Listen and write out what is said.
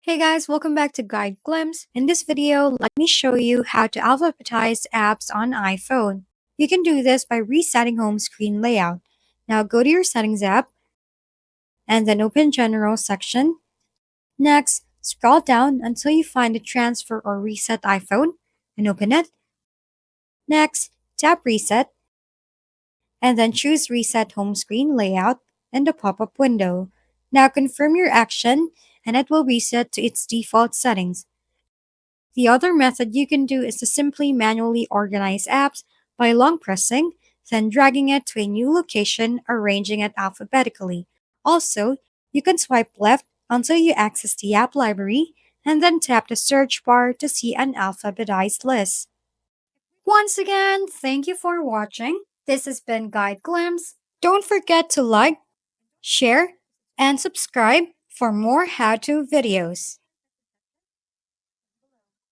Hey guys, welcome back to Guide Glimpse. In this video, let me show you how to alphabetize apps on iPhone. You can do this by resetting home screen layout. Now go to your settings app and then open general section. Next, scroll down until you find the transfer or reset iPhone and open it. Next, tap reset and then choose reset home screen layout in the pop-up window. Now confirm your action and it will reset to its default settings. The other method you can do is to simply manually organize apps by long pressing, then dragging it to a new location, arranging it alphabetically. Also, you can swipe left until you access the app library, and then tap the search bar to see an alphabetized list. Once again, thank you for watching. This has been Guide Glimpse. Don't forget to like, share, and subscribe for more how-to videos.